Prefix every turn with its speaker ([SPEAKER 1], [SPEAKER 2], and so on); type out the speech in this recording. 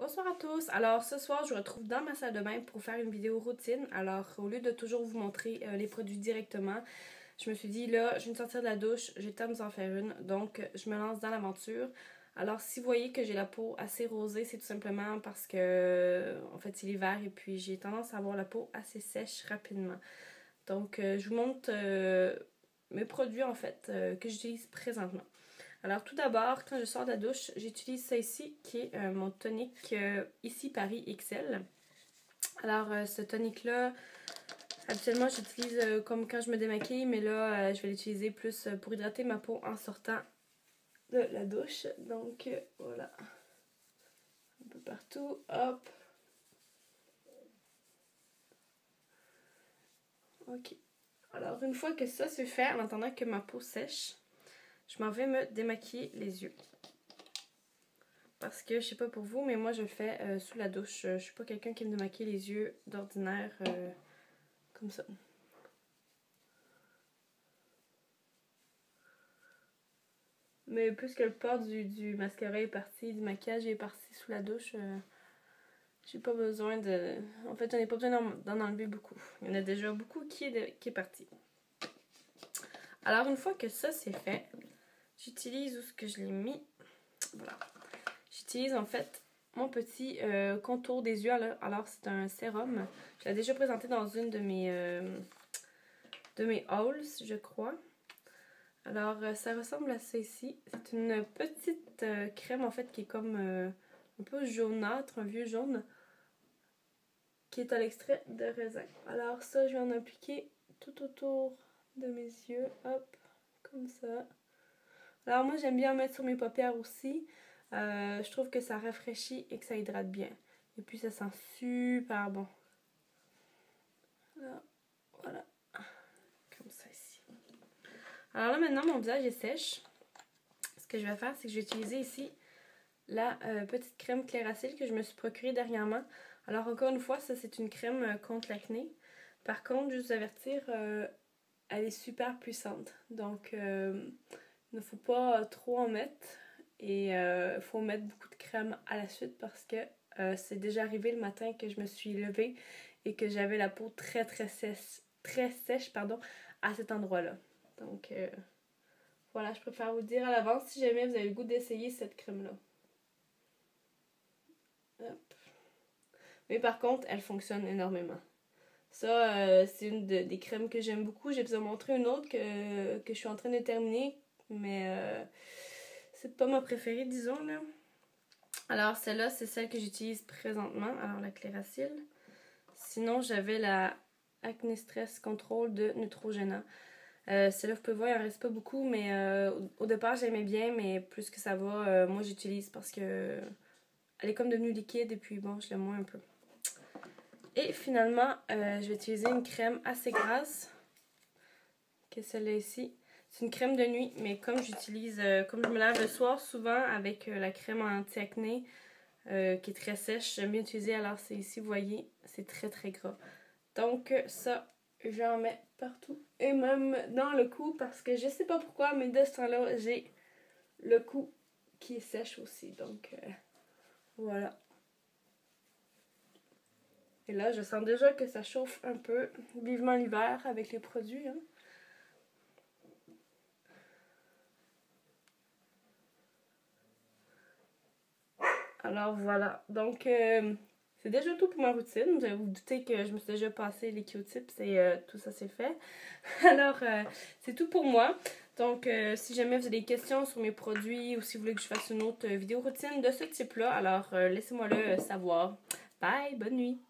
[SPEAKER 1] Bonsoir à tous. Alors ce soir je vous retrouve dans ma salle de bain pour faire une vidéo routine. Alors au lieu de toujours vous montrer les produits directement, je me suis dit là je viens de sortir de la douche, j'ai le temps de vous en faire une. Donc je me lance dans l'aventure. Alors si vous voyez que j'ai la peau assez rosée, c'est tout simplement parce que en fait c'est l'hiver et puis j'ai tendance à avoir la peau assez sèche rapidement. Donc je vous montre mes produits en fait que j'utilise présentement. Alors tout d'abord, quand je sors de la douche, j'utilise ça ici qui est mon tonique ici Paris XL. Alors ce tonique là, habituellement j'utilise comme quand je me démaquille, mais là je vais l'utiliser plus pour hydrater ma peau en sortant de la douche. Donc voilà, un peu partout, hop. Ok. Alors une fois que ça c'est fait, en attendant que ma peau sèche, je m'en vais me démaquiller les yeux. Parce que je sais pas pour vous, mais moi je le fais sous la douche. Je suis pas quelqu'un qui me démaquille les yeux d'ordinaire comme ça. Mais puisque le port du mascara est parti, du maquillage est parti sous la douche, j'ai pas besoin de... En fait, j'en ai pas besoin d'en enlever beaucoup. Il y en a déjà beaucoup qui est parti. Alors une fois que ça c'est fait, j'utilise où est-ce que je l'ai mis. Voilà. J'utilise en fait mon petit contour des yeux. Alors c'est un sérum. Je l'ai déjà présenté dans une de mes hauls, je crois. Alors ça ressemble à ça ici. C'est une petite crème en fait qui est comme un peu jaunâtre, un vieux jaune, qui est à l'extrait de raisin. Alors ça je vais en appliquer tout autour de mes yeux. Hop, comme ça. Alors moi j'aime bien en mettre sur mes paupières aussi. Je trouve que ça rafraîchit et que ça hydrate bien. Et puis ça sent super bon. Là, voilà. Comme ça ici. Alors là maintenant mon visage est sèche. Ce que je vais faire c'est que je vais utiliser ici la petite crème Clearasil que je me suis procurée dernièrement. Alors encore une fois ça c'est une crème contre l'acné. Par contre je vais vous avertir, elle est super puissante. Donc il ne faut pas trop en mettre. Et il faut mettre beaucoup de crème à la suite parce que c'est déjà arrivé le matin que je me suis levée et que j'avais la peau très sèche pardon, à cet endroit-là. Donc voilà, je préfère vous dire à l'avance si jamais vous avez le goût d'essayer cette crème-là. Mais par contre, elle fonctionne énormément. Ça, c'est une des crèmes que j'aime beaucoup. J'ai besoin de montrer une autre que je suis en train de terminer, mais c'est pas ma préférée, disons, là. Alors, celle-là, c'est celle que j'utilise présentement. Alors, la Clearasil. Sinon, j'avais la Acne Stress Control de Neutrogena. Celle-là, vous pouvez voir, il en reste pas beaucoup, mais au départ, j'aimais bien, mais plus que ça va, moi, j'utilise parce que elle est comme devenue liquide et puis, bon, je l'aime moins un peu. Et finalement, je vais utiliser une crème assez grasse, que celle-là ici. C'est une crème de nuit, mais comme j'utilise, comme je me lave le soir souvent avec la crème anti-acné qui est très sèche, j'aime bien utiliser. Alors c'est ici, vous voyez, c'est très gras. Donc ça, j'en mets partout et même dans le cou parce que je sais pas pourquoi, mais de ce temps-là, j'ai le cou qui est sèche aussi. Donc voilà. Et là, je sens déjà que ça chauffe un peu. Vivement l'hiver avec les produits, hein. Alors voilà, donc c'est déjà tout pour ma routine. Vous allez vous douter que je me suis déjà passé les Q-tips et tout ça c'est fait. Alors c'est tout pour moi. Donc si jamais vous avez des questions sur mes produits ou si vous voulez que je fasse une autre vidéo routine de ce type-là, alors laissez-moi le savoir. Bye, bonne nuit!